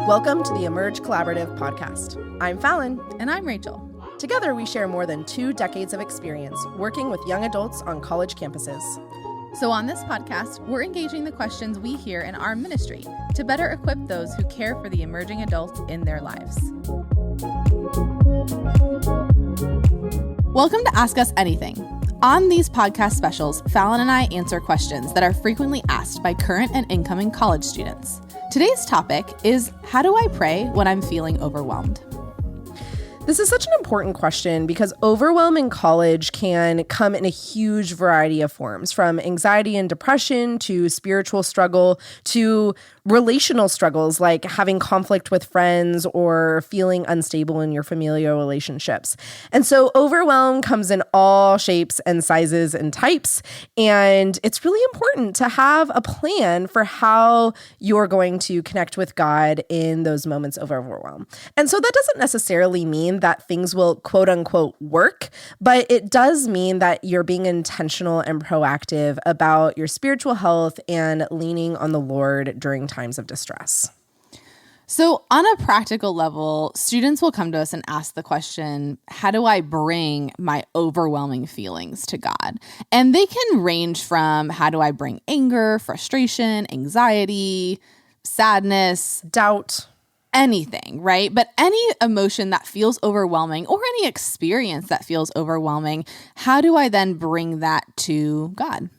Welcome to the Emerge Collaborative podcast. I'm Falon. And I'm Rachel. Together, we share more than 2 decades of experience working with young adults on college campuses. So on this podcast, we're engaging the questions we hear in our ministry to better equip those who care for the emerging adults in their lives. Welcome to Ask Us Anything. On these podcast specials, Falon and I answer questions that are frequently asked by current and incoming college students. Today's topic is, how do I pray when I'm feeling overwhelmed? This is such an important question because overwhelm in college can come in a huge variety of forms, from anxiety and depression to spiritual struggle to relational struggles like having conflict with friends or feeling unstable in your familial relationships. And so overwhelm comes in all shapes and sizes and types. And it's really important to have a plan for how you're going to connect with God in those moments of overwhelm. And so that doesn't necessarily mean that things will quote unquote work, but it does mean that you're being intentional and proactive about your spiritual health and leaning on the Lord during times of distress. So on a practical level, students will come to us and ask the question, how do I bring my overwhelming feelings to God? And they can range from, how do I bring anger, frustration, anxiety, sadness, doubt, anything, right? But any emotion that feels overwhelming or any experience that feels overwhelming, how do I then bring that to God?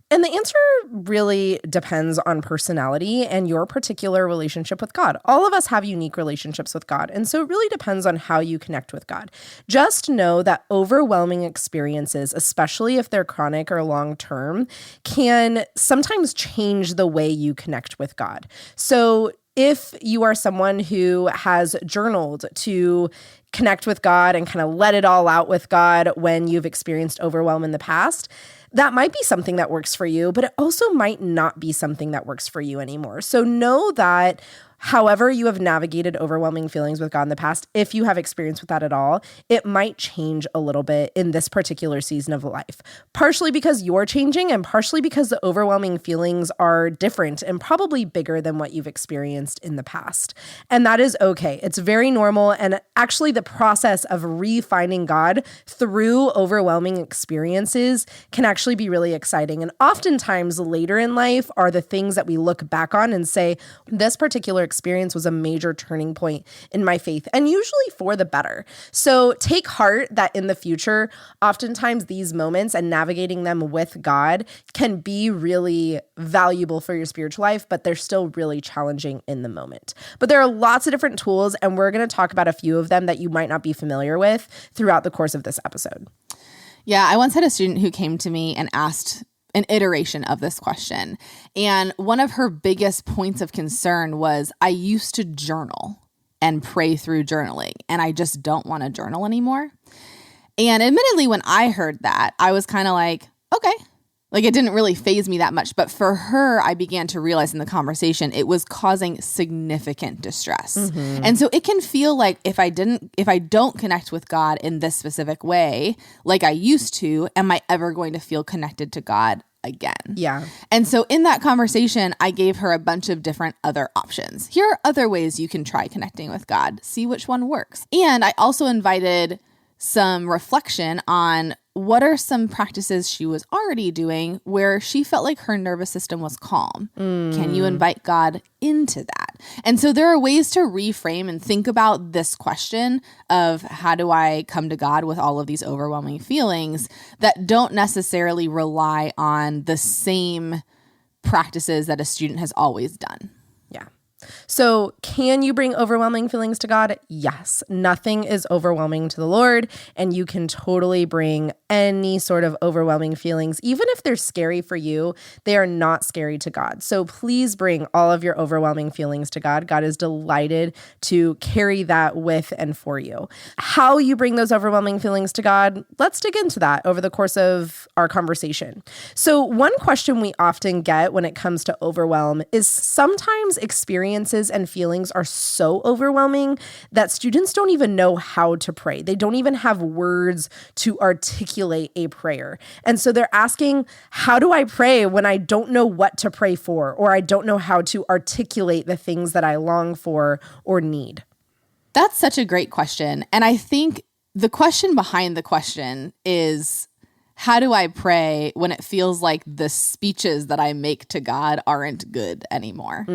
And the answer really depends on personality and your particular relationship with God. All of us have unique relationships with God, and so it really depends on how you connect with God. Just know that overwhelming experiences, especially if they're chronic or long-term, can sometimes change the way you connect with God. So if you are someone who has journaled to connect with God and kind of let it all out with God when you've experienced overwhelm in the past, that might be something that works for you, but it also might not be something that works for you anymore. So know that however you have navigated overwhelming feelings with God in the past, if you have experience with that at all, it might change a little bit in this particular season of life. Partially because you're changing and partially because the overwhelming feelings are different and probably bigger than what you've experienced in the past. And that is okay. It's very normal. And actually the process of refinding God through overwhelming experiences can actually be really exciting. And oftentimes later in life are the things that we look back on and say, this particular experience was a major turning point in my faith, and usually for the better. So take heart that in the future, oftentimes these moments and navigating them with God can be really valuable for your spiritual life, but they're still really challenging in the moment. But there are lots of different tools, and we're going to talk about a few of them that you might not be familiar with throughout the course of this episode. Yeah, I once had a student who came to me and asked an iteration of this question. And one of her biggest points of concern was, I used to journal and pray through journaling, and I just don't want to journal anymore. And admittedly, when I heard that, I was kind of like, okay. Like, it didn't really faze me that much. But for her, I began to realize in the conversation, it was causing significant distress. Mm-hmm. And so it can feel like if I don't connect with God in this specific way, like I used to, am I ever going to feel connected to God again? Yeah. And so in that conversation, I gave her a bunch of different other options. Here are other ways you can try connecting with God. See which one works. And I also invited some reflection on what are some practices she was already doing where she felt like her nervous system was calm. Can you invite God into that? And so there are ways to reframe and think about this question of, how do I come to God with all of these overwhelming feelings, that don't necessarily rely on the same practices that a student has always done. Yeah. So can you bring overwhelming feelings to God? Yes. Nothing is overwhelming to the Lord, and you can totally bring any sort of overwhelming feelings. Even if they're scary for you, they are not scary to God. So please bring all of your overwhelming feelings to God. God is delighted to carry that with and for you. How you bring those overwhelming feelings to God, let's dig into that over the course of our conversation. So one question we often get when it comes to overwhelm is sometimes experiences and feelings are so overwhelming that students don't even know how to pray. They don't even have words to articulate articulate a prayer. And so they're asking, how do I pray when I don't know what to pray for, or I don't know how to articulate the things that I long for or need? That's such a great question. And I think the question behind the question is, how do I pray when it feels like the speeches that I make to God aren't good anymore?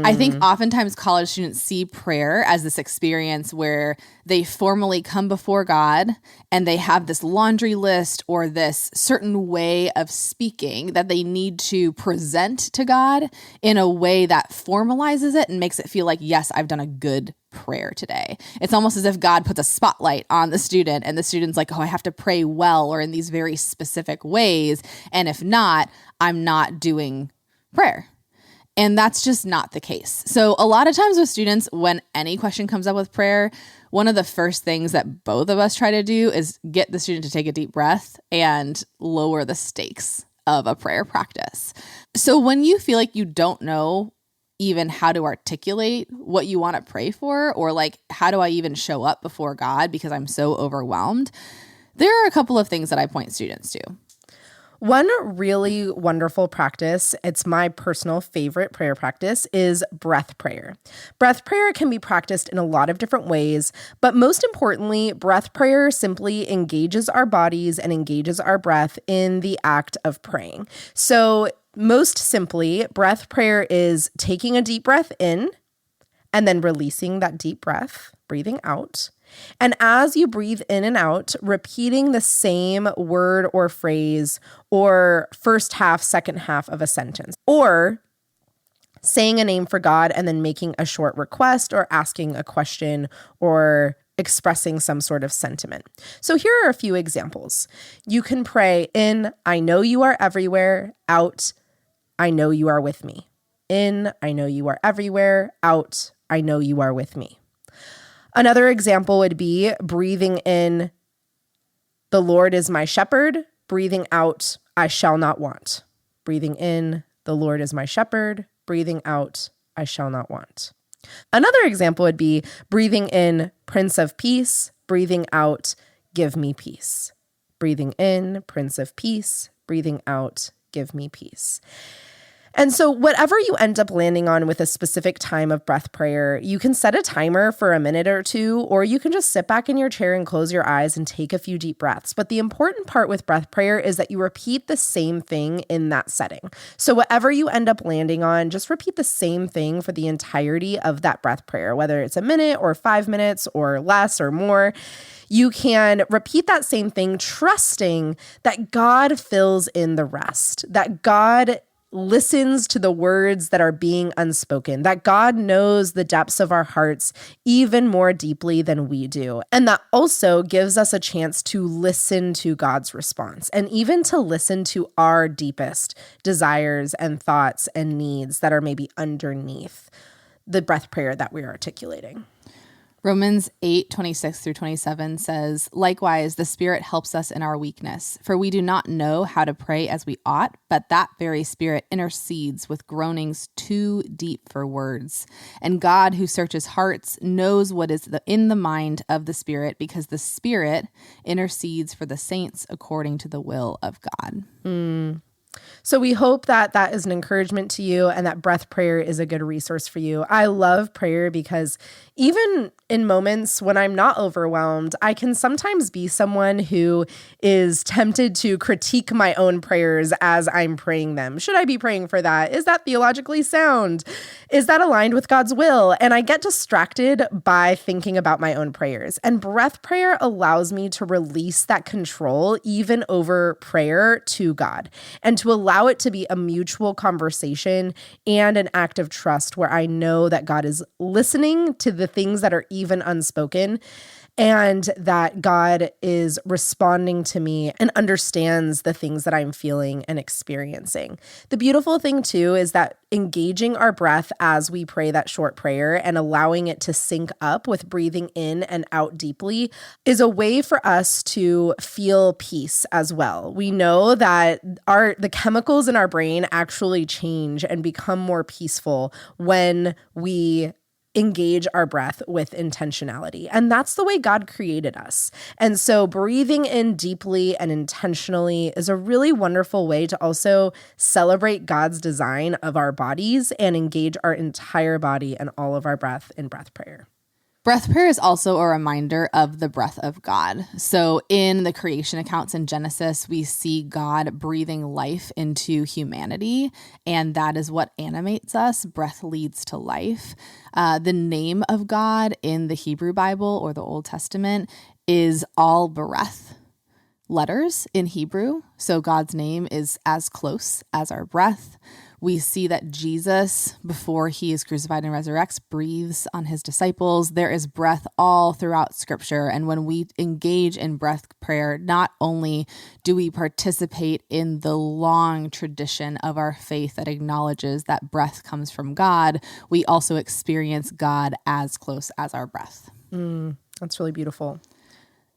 I think oftentimes college students see prayer as this experience where they formally come before God and they have this laundry list or this certain way of speaking that they need to present to God in a way that formalizes it and makes it feel like, yes, I've done a good prayer today. It's almost as if God puts a spotlight on the student and the student's like, oh, I have to pray well or in these very specific ways. And if not, I'm not doing prayer. And that's just not the case. So a lot of times with students, when any question comes up with prayer, one of the first things that both of us try to do is get the student to take a deep breath and lower the stakes of a prayer practice. So when you feel like you don't know even how to articulate what you want to pray for, or like, how do I even show up before God because I'm so overwhelmed, there are a couple of things that I point students to. One really wonderful practice, it's my personal favorite prayer practice, is breath prayer. Breath prayer can be practiced in a lot of different ways, but most importantly, breath prayer simply engages our bodies and engages our breath in the act of praying. So most simply, breath prayer is taking a deep breath in and then releasing that deep breath, breathing out. And as you breathe in and out, repeating the same word or phrase or first half, second half of a sentence, or saying a name for God and then making a short request or asking a question or expressing some sort of sentiment. So here are a few examples. You can pray in, I know you are everywhere, out, I know you are with me. In, I know you are everywhere, out, I know you are with me. Another example would be breathing in, the Lord is my shepherd, breathing out, I shall not want. Breathing in, the Lord is my shepherd, breathing out, I shall not want. Another example would be breathing in, Prince of Peace, breathing out, give me peace. Breathing in, Prince of Peace, breathing out, give me peace. And so whatever you end up landing on with a specific time of breath prayer, you can set a timer for a minute or two, or you can just sit back in your chair and close your eyes and take a few deep breaths. But the important part with breath prayer is that you repeat the same thing in that setting. So whatever you end up landing on, just repeat the same thing for the entirety of that breath prayer, whether it's a minute or 5 minutes or less or more. You can repeat that same thing, trusting that God fills in the rest, that God listens to the words that are being unspoken, that God knows the depths of our hearts even more deeply than we do. And that also gives us a chance to listen to God's response and even to listen to our deepest desires and thoughts and needs that are maybe underneath the breath prayer that we're articulating. Romans 8:26-27 says, likewise, the Spirit helps us in our weakness, for we do not know how to pray as we ought, but that very Spirit intercedes with groanings too deep for words. And God, who searches hearts, knows what is in the mind of the Spirit, because the Spirit intercedes for the saints according to the will of God. So we hope that that is an encouragement to you and that breath prayer is a good resource for you. I love prayer because even in moments when I'm not overwhelmed, I can sometimes be someone who is tempted to critique my own prayers as I'm praying them. Should I be praying for that? Is that theologically sound? Is that aligned with God's will? And I get distracted by thinking about my own prayers. And breath prayer allows me to release that control even over prayer to God and to allow it to be a mutual conversation and an act of trust where I know that God is listening to the things that are even unspoken and that God is responding to me and understands the things that I'm feeling and experiencing. The beautiful thing too is that engaging our breath as we pray that short prayer and allowing it to sync up with breathing in and out deeply is a way for us to feel peace as well. We know that the chemicals in our brain actually change and become more peaceful when we engage our breath with intentionality. And that's the way God created us. And so breathing in deeply and intentionally is a really wonderful way to also celebrate God's design of our bodies and engage our entire body and all of our breath in breath prayer. Breath prayer is also a reminder of the breath of God. So in the creation accounts in Genesis, we see God breathing life into humanity, and that is what animates us. Breath leads to life. The name of God in the Hebrew Bible or the Old Testament is all breath letters in Hebrew. So God's name is as close as our breath. We see that Jesus, before he is crucified and resurrects, breathes on his disciples. There is breath all throughout Scripture. And when we engage in breath prayer, not only do we participate in the long tradition of our faith that acknowledges that breath comes from God, we also experience God as close as our breath. That's really beautiful.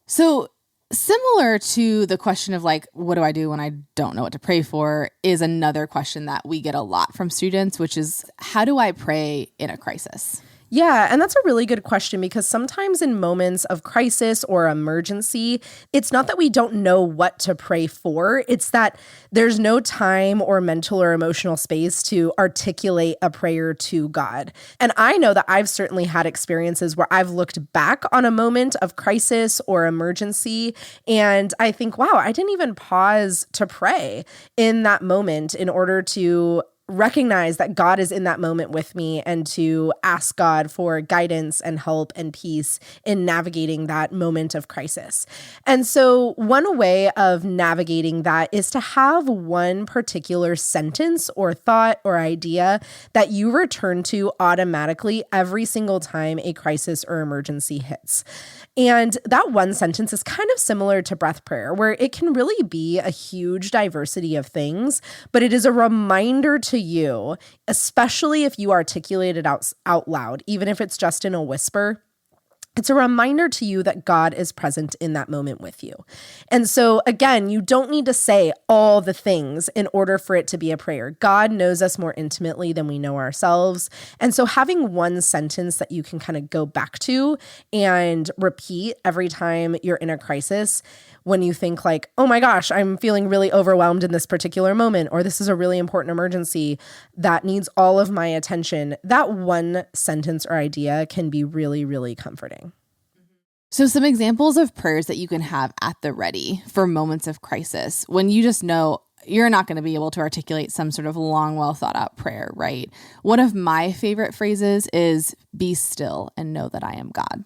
So similar to the question of like, what do I do when I don't know what to pray for, is another question that we get a lot from students, which is, how do I pray in a crisis? Yeah, and that's a really good question, because sometimes in moments of crisis or emergency, it's not that we don't know what to pray for. It's that there's no time or mental or emotional space to articulate a prayer to God. And I know that I've certainly had experiences where I've looked back on a moment of crisis or emergency, and I think, wow, I didn't even pause to pray in that moment in order to recognize that God is in that moment with me and to ask God for guidance and help and peace in navigating that moment of crisis. And so one way of navigating that is to have one particular sentence or thought or idea that you return to automatically every single time a crisis or emergency hits. And that one sentence is kind of similar to breath prayer, where it can really be a huge diversity of things, but it is a reminder to you, especially if you articulate it out loud, even if it's just in a whisper. It's a reminder to you that God is present in that moment with you. And so again, you don't need to say all the things in order for it to be a prayer. God knows us more intimately than we know ourselves. And so having one sentence that you can kind of go back to and repeat every time you're in a crisis, when you think like, oh my gosh, I'm feeling really overwhelmed in this particular moment, or this is a really important emergency that needs all of my attention, that one sentence or idea can be really, really comforting. So some examples of prayers that you can have at the ready for moments of crisis, when you just know you're not going to be able to articulate some sort of long, well thought out prayer, right? One of my favorite phrases is, be still and know that I am God.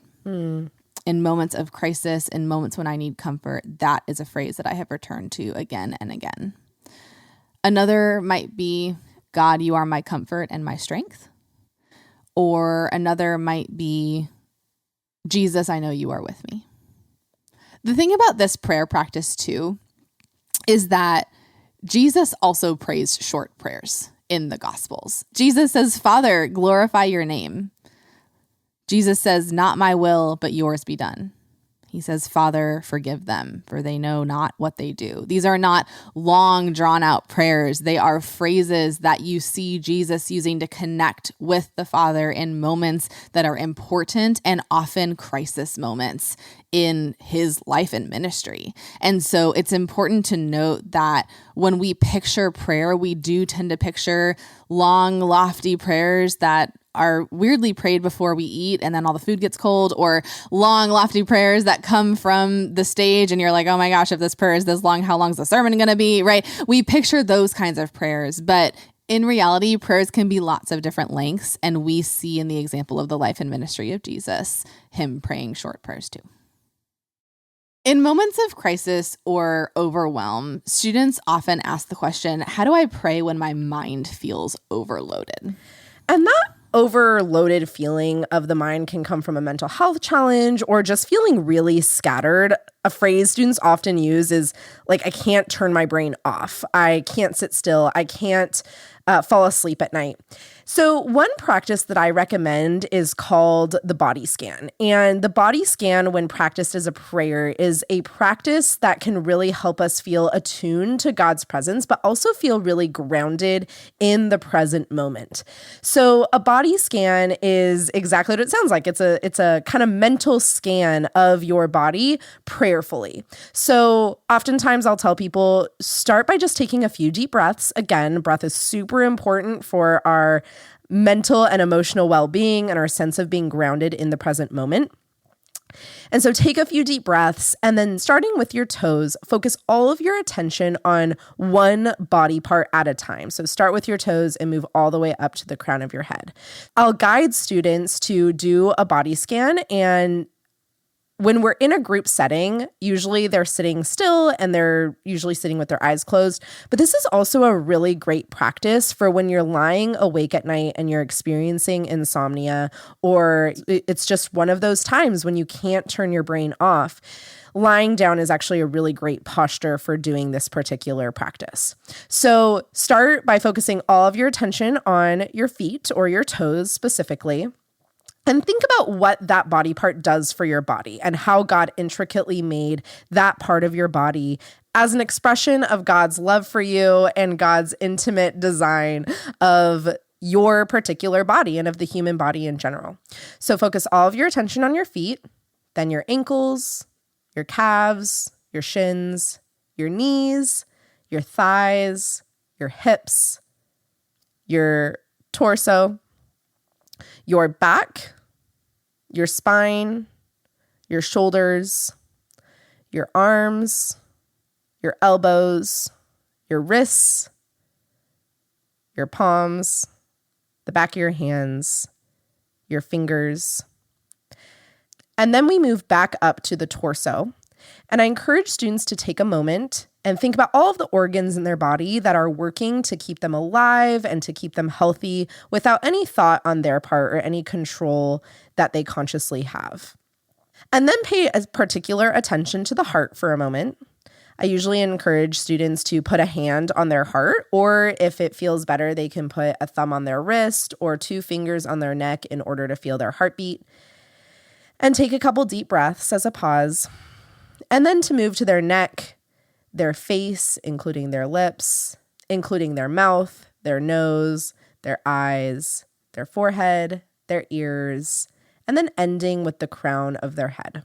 In moments of crisis, in moments when I need comfort, that is a phrase that I have returned to again and again. Another might be, God, you are my comfort and my strength. Or another might be, Jesus, I know you are with me. The thing about this prayer practice too is that Jesus also prays short prayers in the Gospels. Jesus says, Father, glorify your name. Jesus says, not my will, but yours be done. He says, Father, forgive them, for they know not what they do. These are not long, drawn-out prayers. They are phrases that you see Jesus using to connect with the Father in moments that are important and often crisis moments in his life and ministry. And so it's important to note that when we picture prayer, we do tend to picture long, lofty prayers that are weirdly prayed before we eat and then all the food gets cold, or long, lofty prayers that come from the stage and you're like, oh my gosh, if this prayer is this long, how long is the sermon going to be, right? We picture those kinds of prayers, but in reality, prayers can be lots of different lengths, and we see in the example of the life and ministry of Jesus, him praying short prayers too. In moments of crisis or overwhelm, students often ask the question, how do I pray when my mind feels overloaded? And that overloaded feeling of the mind can come from a mental health challenge or just feeling really scattered. a phrase students often use is like, I can't turn my brain off. I can't sit still. I can't fall asleep at night. So one practice that I recommend is called the body scan. And the body scan, when practiced as a prayer, is a practice that can really help us feel attuned to God's presence, but also feel really grounded in the present moment. So a body scan is exactly what it sounds like. It's a kind of mental scan of your body prayerfully. So oftentimes I'll tell people, start by just taking a few deep breaths. Again, breath is super important for our mental and emotional well-being and our sense of being grounded in the present moment. And so take a few deep breaths, and then starting with your toes, focus all of your attention on one body part at a time. So start with your toes and move all the way up to the crown of your head. I'll guide students to do a body scan, and when we're in a group setting, usually they're sitting still and they're usually sitting with their eyes closed. But this is also a really great practice for when you're lying awake at night and you're experiencing insomnia, or it's just one of those times when you can't turn your brain off. Lying down is actually a really great posture for doing this particular practice. So start by focusing all of your attention on your feet or your toes specifically. And think about what that body part does for your body and how God intricately made that part of your body as an expression of God's love for you and God's intimate design of your particular body and of the human body in general. So focus all of your attention on your feet, then your ankles, your calves, your shins, your knees, your thighs, your hips, your torso, your back, your spine, your shoulders, your arms, your elbows, your wrists, your palms, the back of your hands, your fingers. And then we move back up to the torso. And I encourage students to take a moment and think about all of the organs in their body that are working to keep them alive and to keep them healthy without any thought on their part or any control that they consciously have. And then pay a particular attention to the heart for a moment. I usually encourage students to put a hand on their heart, or if it feels better, they can put a thumb on their wrist or 2 fingers on their neck in order to feel their heartbeat. And take a couple deep breaths as a pause. And then to move to their neck, their face, including their lips, including their mouth, their nose, their eyes, their forehead, their ears, and then ending with the crown of their head.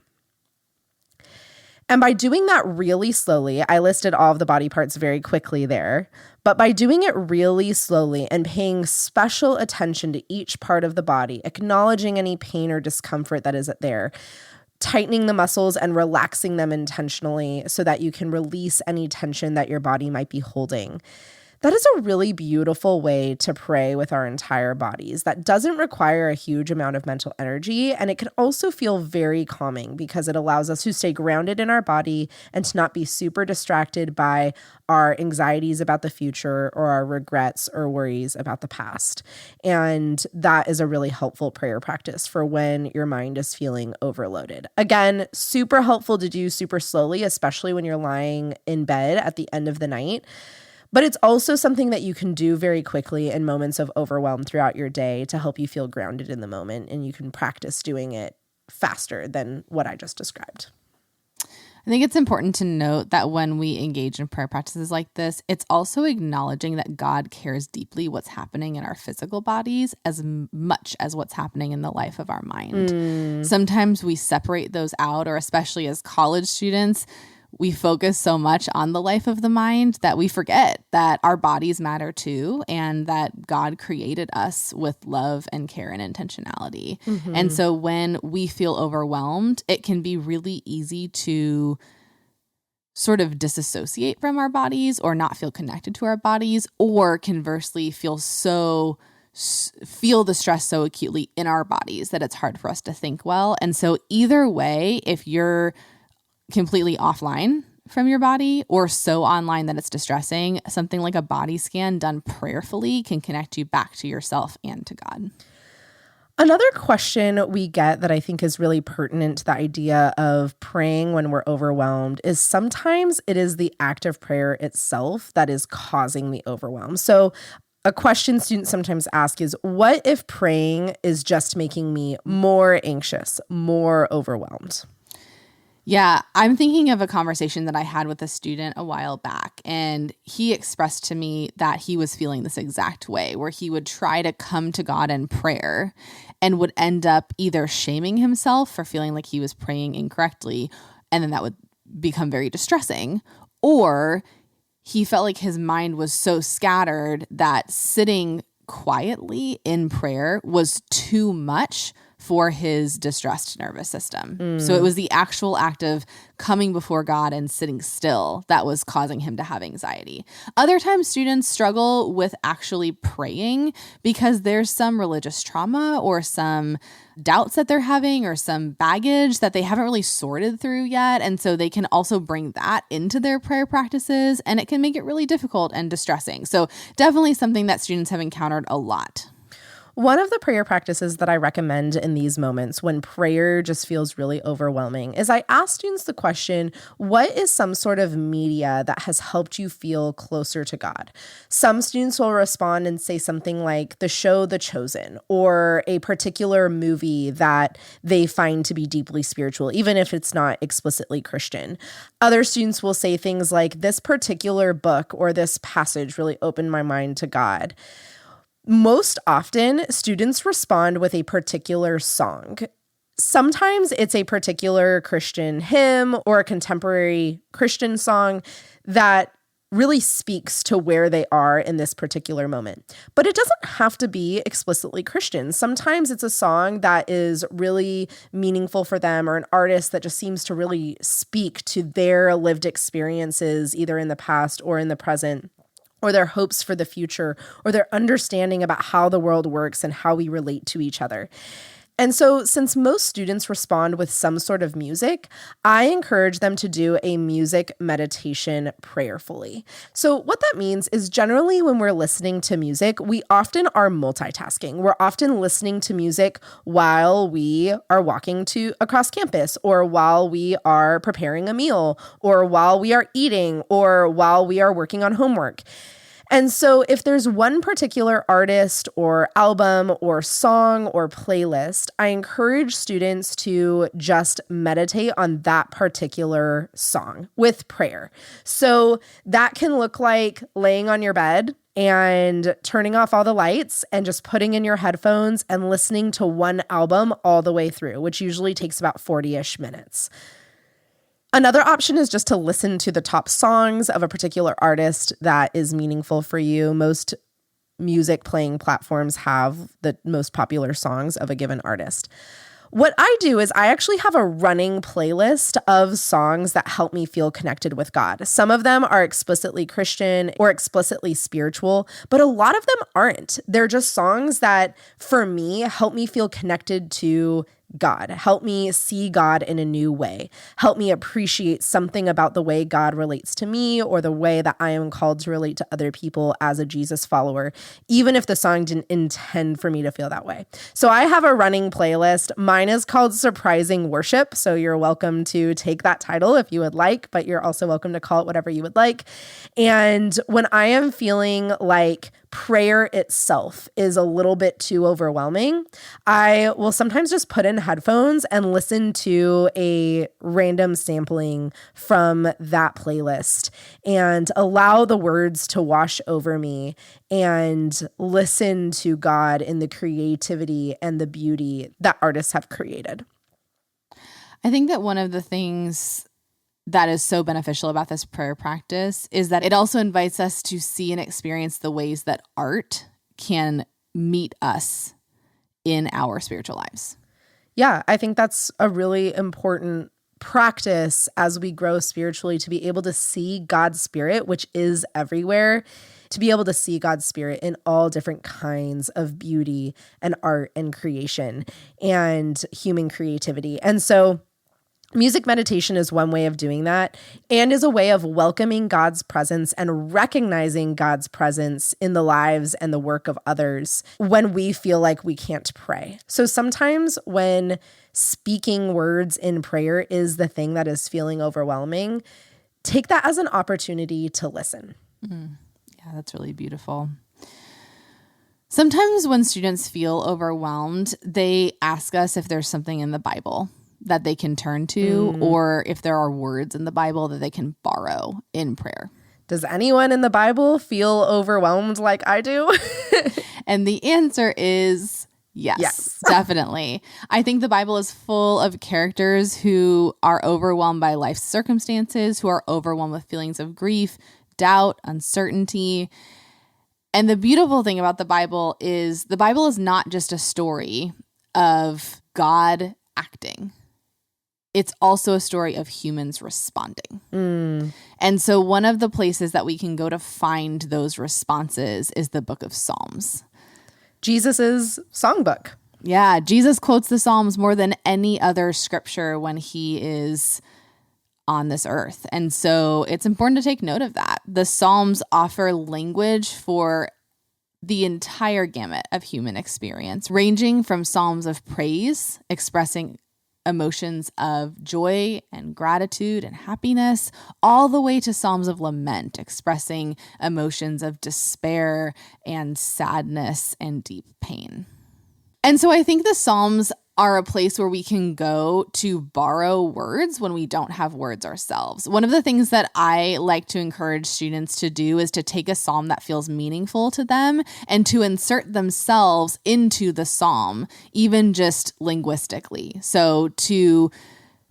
And by doing that really slowly, I listed all of the body parts very quickly there, but by doing it really slowly and paying special attention to each part of the body, acknowledging any pain or discomfort that is there, tightening the muscles and relaxing them intentionally so that you can release any tension that your body might be holding. That is a really beautiful way to pray with our entire bodies. That doesn't require a huge amount of mental energy, and it can also feel very calming because it allows us to stay grounded in our body and to not be super distracted by our anxieties about the future or our regrets or worries about the past. And that is a really helpful prayer practice for when your mind is feeling overloaded. Again, super helpful to do super slowly, especially when you're lying in bed at the end of the night. But it's also something that you can do very quickly in moments of overwhelm throughout your day to help you feel grounded in the moment, and you can practice doing it faster than what I just described. I think it's important to note that when we engage in prayer practices like this, it's also acknowledging that God cares deeply what's happening in our physical bodies as much as what's happening in the life of our mind. Sometimes we separate those out, or especially as college students, we focus so much on the life of the mind that we forget that our bodies matter too, and that God created us with love and care and intentionality. And so when we feel overwhelmed, it can be really easy to sort of disassociate from our bodies or not feel connected to our bodies, or conversely feel the stress so acutely in our bodies that it's hard for us to think well. And so either way, if you're completely offline from your body or so online that it's distressing, something like a body scan done prayerfully can connect you back to yourself and to God. Another question we get that I think is really pertinent to the idea of praying when we're overwhelmed is sometimes it is the act of prayer itself that is causing the overwhelm. So a question students sometimes ask is, what if praying is just making me more anxious, more overwhelmed? Yeah, I'm thinking of a conversation that I had with a student a while back, and he expressed to me that he was feeling this exact way, where he would try to come to God in prayer and would end up either shaming himself for feeling like he was praying incorrectly, and then that would become very distressing, or he felt like his mind was so scattered that sitting quietly in prayer was too much for his distressed nervous system. So it was the actual act of coming before God and sitting still that was causing him to have anxiety. Other times students struggle with actually praying because there's some religious trauma or some doubts that they're having or some baggage that they haven't really sorted through yet. And so they can also bring that into their prayer practices, and it can make it really difficult and distressing. So definitely something that students have encountered a lot. One of the prayer practices that I recommend in these moments when prayer just feels really overwhelming is I ask students the question, what is some sort of media that has helped you feel closer to God? Some students will respond and say something like the show The Chosen or a particular movie that they find to be deeply spiritual, even if it's not explicitly Christian. Other students will say things like this particular book or this passage really opened my mind to God. Most often, students respond with a particular song. Sometimes it's a particular Christian hymn or a contemporary Christian song that really speaks to where they are in this particular moment. But it doesn't have to be explicitly Christian. Sometimes it's a song that is really meaningful for them or an artist that just seems to really speak to their lived experiences, either in the past or in the present, or their hopes for the future, or their understanding about how the world works and how we relate to each other. And so since most students respond with some sort of music, I encourage them to do a music meditation prayerfully. So what that means is generally when we're listening to music, we often are multitasking. We're often listening to music while we are walking across campus, or while we are preparing a meal, or while we are eating, or while we are working on homework. And so if there's one particular artist or album or song or playlist, I encourage students to just meditate on that particular song with prayer. So that can look like laying on your bed and turning off all the lights and just putting in your headphones and listening to one album all the way through, which usually takes about 40-ish minutes. Another option is just to listen to the top songs of a particular artist that is meaningful for you. Most music playing platforms have the most popular songs of a given artist. What I do is I actually have a running playlist of songs that help me feel connected with God. Some of them are explicitly Christian or explicitly spiritual, but a lot of them aren't. They're just songs that, for me, help me feel connected to God. Help me see God in a new way. Help me appreciate something about the way God relates to me or the way that I am called to relate to other people as a Jesus follower, even if the song didn't intend for me to feel that way. So I have a running playlist. Mine is called Surprising Worship. So you're welcome to take that title if you would like, but you're also welcome to call it whatever you would like. And when I am feeling like prayer itself is a little bit too overwhelming, I will sometimes just put in headphones and listen to a random sampling from that playlist and allow the words to wash over me and listen to God in the creativity and the beauty that artists have created. I think that one of the things that is so beneficial about this prayer practice is that it also invites us to see and experience the ways that art can meet us in our spiritual lives. Yeah, I think that's a really important practice as we grow spiritually, to be able to see God's Spirit, which is everywhere, to be able to see God's Spirit in all different kinds of beauty and art and creation and human creativity. And so Music meditation is one way of doing that and is a way of welcoming God's presence and recognizing God's presence in the lives and the work of others when we feel like we can't pray. So sometimes when speaking words in prayer is the thing that is feeling overwhelming, take that as an opportunity to listen. Yeah, that's really beautiful. Sometimes when students feel overwhelmed, they ask us if there's something in the Bible that they can turn to, or if there are words in the Bible that they can borrow in prayer. Does anyone in the Bible feel overwhelmed like I do? And the answer is yes. Definitely. I think the Bible is full of characters who are overwhelmed by life's circumstances, who are overwhelmed with feelings of grief, doubt, uncertainty. And the beautiful thing about the Bible is not just a story of God acting. It's also a story of humans responding. And so one of the places that we can go to find those responses is the book of Psalms. Jesus's songbook. Yeah, Jesus quotes the Psalms more than any other scripture when he is on this earth. And so it's important to take note of that. The Psalms offer language for the entire gamut of human experience, ranging from psalms of praise, expressing emotions of joy and gratitude and happiness, all the way to psalms of lament, expressing emotions of despair and sadness and deep pain. And so I think the Psalms are a place where we can go to borrow words when we don't have words ourselves. One of the things that I like to encourage students to do is to take a psalm that feels meaningful to them and to insert themselves into the psalm, even just linguistically. So to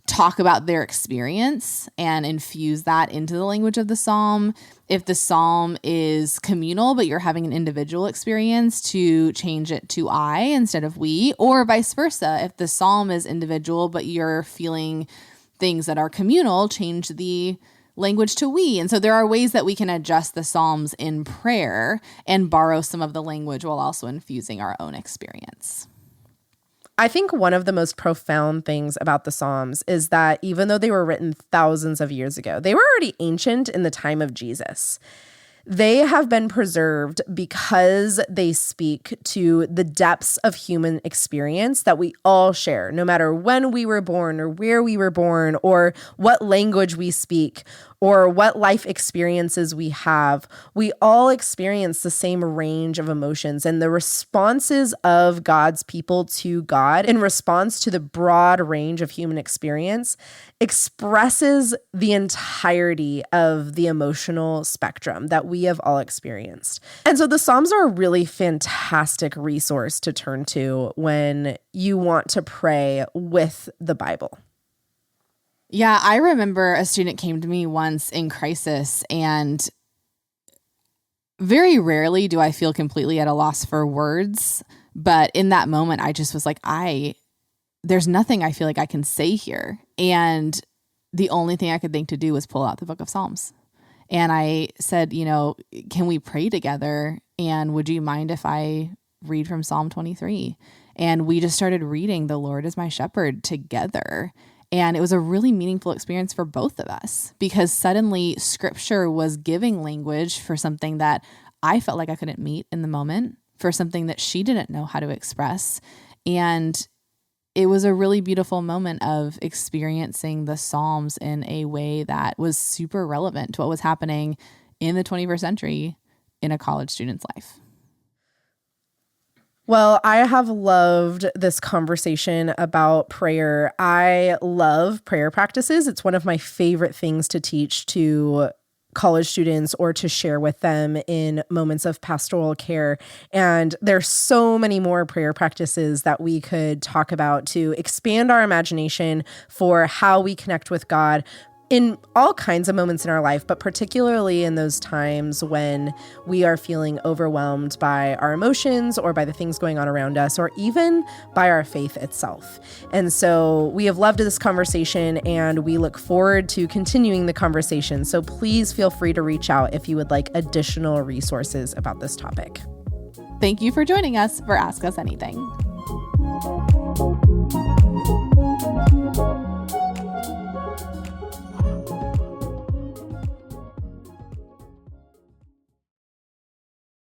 talk about their experience and infuse that into the language of the psalm. If the psalm is communal, but you're having an individual experience, to change it to I instead of we, or vice versa. If the psalm is individual, but you're feeling things that are communal, change the language to we. And so there are ways that we can adjust the psalms in prayer and borrow some of the language while also infusing our own experience. I think one of the most profound things about the Psalms is that even though they were written thousands of years ago, they were already ancient in the time of Jesus. They have been preserved because they speak to the depths of human experience that we all share, no matter when we were born or where we were born or what language we speak or what life experiences we have. We all experience the same range of emotions, and the responses of God's people to God in response to the broad range of human experience expresses the entirety of the emotional spectrum that we have all experienced. And so the Psalms are a really fantastic resource to turn to when you want to pray with the Bible. Yeah, I remember a student came to me once in crisis, and very rarely do I feel completely at a loss for words. But in that moment, I just was like, there's nothing I feel like I can say here. And the only thing I could think to do was pull out the book of Psalms. And I said, can we pray together? And would you mind if I read from Psalm 23? And we just started reading "The Lord is my shepherd" together. And it was a really meaningful experience for both of us, because suddenly scripture was giving language for something that I felt like I couldn't meet in the moment, for something that she didn't know how to express. And it was a really beautiful moment of experiencing the Psalms in a way that was super relevant to what was happening in the 21st century in a college student's life. Well, I have loved this conversation about prayer. I love prayer practices. It's one of my favorite things to teach to college students or to share with them in moments of pastoral care. And there's so many more prayer practices that we could talk about to expand our imagination for how we connect with God in all kinds of moments in our life, but particularly in those times when we are feeling overwhelmed by our emotions or by the things going on around us, or even by our faith itself. And so we have loved this conversation, and we look forward to continuing the conversation. So please feel free to reach out if you would like additional resources about this topic. Thank you for joining us for Ask Us Anything.